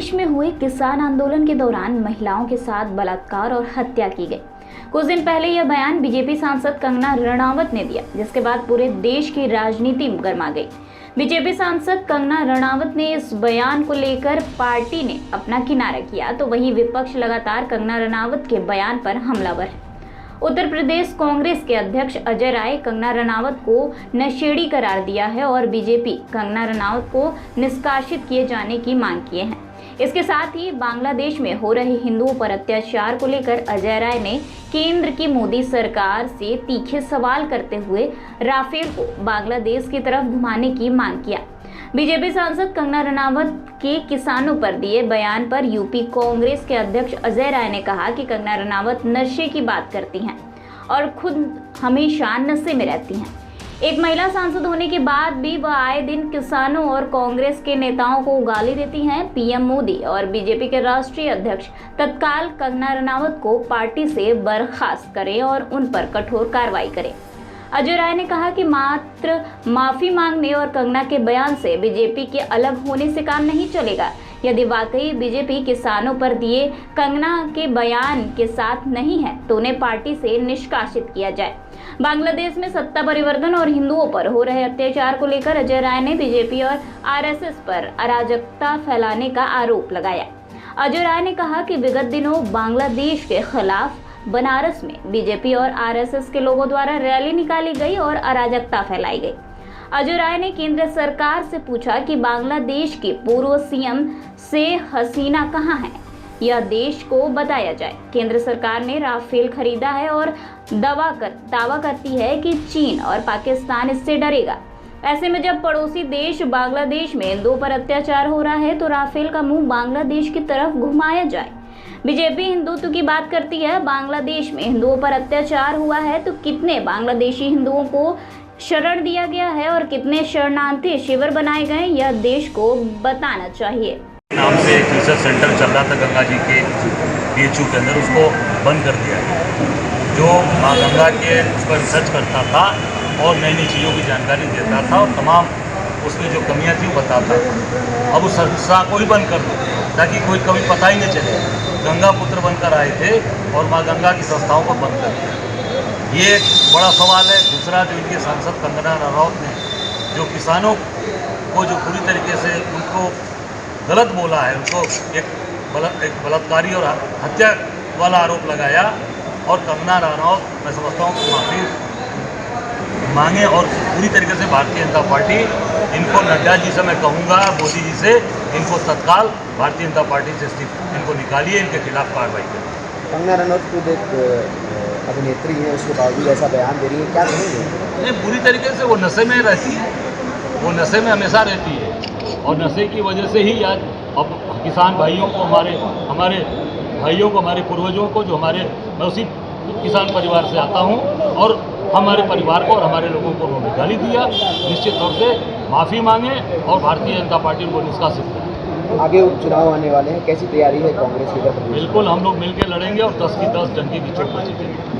बांग्लादेश में हुए किसान आंदोलन के दौरान महिलाओं के साथ बलात्कार और हत्या की गई। कुछ दिन पहले यह बयान बीजेपी सांसद कंगना रणावत ने दिया, जिसके बाद पूरे देश की राजनीति गर्मा गई। बीजेपी सांसद कंगना रणावत ने इस बयान को लेकर पार्टी ने अपना किनारा किया, तो वहीं विपक्ष लगातार कंगना रणावत के बयान पर हमलावर है। उत्तर प्रदेश कांग्रेस के अध्यक्ष अजय राय कंगना रणावत को नशेड़ी करार दिया है और बीजेपी कंगना रणावत को निष्कासित किए जाने की मांग किए हैं। इसके साथ ही बांग्लादेश में हो रहे हिंदुओं पर अत्याचार को लेकर अजय राय ने केंद्र की मोदी सरकार से तीखे सवाल करते हुए राफेल को बांग्लादेश की तरफ घुमाने की मांग किया। बीजेपी सांसद कंगना रणावत के किसानों पर दिए बयान पर यूपी कांग्रेस के अध्यक्ष अजय राय ने कहा कि कंगना रणावत नशे की बात करती हैं और खुद हमेशा नशे में रहती हैं। एक महिला सांसद होने के बाद भी वह आए दिन किसानों और कांग्रेस के नेताओं को गाली देती हैं। पीएम मोदी और बीजेपी के राष्ट्रीय अध्यक्ष तत्काल कंगना रणावत को पार्टी से बर्खास्त करें और उन पर कठोर कार्रवाई करें। अजय राय ने कहा कि मात्र माफी मांगने और कंगना के बयान से बीजेपी के अलग होने से काम नहीं चलेगा। यदि वाकई बीजेपी किसानों पर दिए कंगना के बयान के साथ नहीं है तो उन्हें पार्टी से निष्कासित किया जाए। बांग्लादेश में सत्ता परिवर्तन और हिंदुओं पर हो रहे अत्याचार को लेकर अजय राय ने बीजेपी और आरएसएस पर अराजकता फैलाने का आरोप लगाया। अजय राय ने कहा कि विगत दिनों बांग्लादेश के खिलाफ बनारस में बीजेपी और आरएसएस के लोगों द्वारा रैली निकाली गई और अराजकता फैलाई गई। अजय राय ने केंद्र सरकार से पूछा कि बांग्लादेश के पूर्व सीएम शेख हसीना कहां है, यह देश को बताया जाए। केंद्र सरकार ने राफेल खरीदा है और दावा करती है कि चीन और पाकिस्तान इससे डरेगा। ऐसे में जब पड़ोसी देश बांग्लादेश में हिंदुओं पर अत्याचार हो रहा है तो राफेल का मुंह बांग्लादेश की तरफ घुमाया जाए। बीजेपी हिंदुत्व की बात करती है। बांग्लादेश में हिंदुओं पर अत्याचार हुआ है तो कितने बांग्लादेशी हिंदुओं को शरण दिया गया है और कितने शरणार्थी शिविर बनाए गए, यह देश को बताना चाहिए। नाम से एक रिसर्च सेंटर चल रहा था गंगा जी के बीएचयू के अंदर, उसको बंद कर दिया है। जो माँ गंगा के उस पर रिसर्च करता था और नई नई चीज़ों की जानकारी देता था और तमाम उसमें जो कमियां थी वो बताता था। अब उस संस्था को ही बंद कर दो ताकि कोई कभी पता ही नहीं चले। गंगा पुत्र बनकर आए थे और माँ गंगा की संस्थाओं को बंद कर दिया। ये एक बड़ा सवाल है। दूसरा, जो इनके सांसद कंगना रणावत ने जो किसानों को जो पूरी तरीके से उनको गलत बोला है, उनको एक बलात्कारी और हत्या वाला आरोप लगाया और कंगना रणावत मैं समझता हूँ माफ़ी मांगे और पूरी तरीके से भारतीय जनता पार्टी इनको, नड्डा जी से मैं कहूँगा, मोदी जी से इनको तत्काल भारतीय जनता पार्टी से इनको निकालिए, इनके खिलाफ कार्रवाई करें। कंगना रणावत खुद एक अभिनेत्री है, उसके बावजूद ऐसा बयान दे रही है, क्या कहेंगे? नहीं, पूरी तरीके से वो नशे में रहती है, वो नशे में हमेशा रहती है और नशे की वजह से ही आज अब किसान भाइयों को, हमारे भाइयों को, हमारे पूर्वजों को, जो मैं उसी किसान परिवार से आता हूँ और हमारे परिवार को और हमारे लोगों को उन्होंने गाली दिया। निश्चित तौर से माफ़ी मांगे और भारतीय जनता पार्टी को निष्कासित करें। आगे उपचुनाव आने वाले हैं, कैसी तैयारी है कांग्रेस की तरफ? बिल्कुल, हम लोग मिलकर लड़ेंगे और 10 की 10 डंकी की चोट पर जीतेंगे।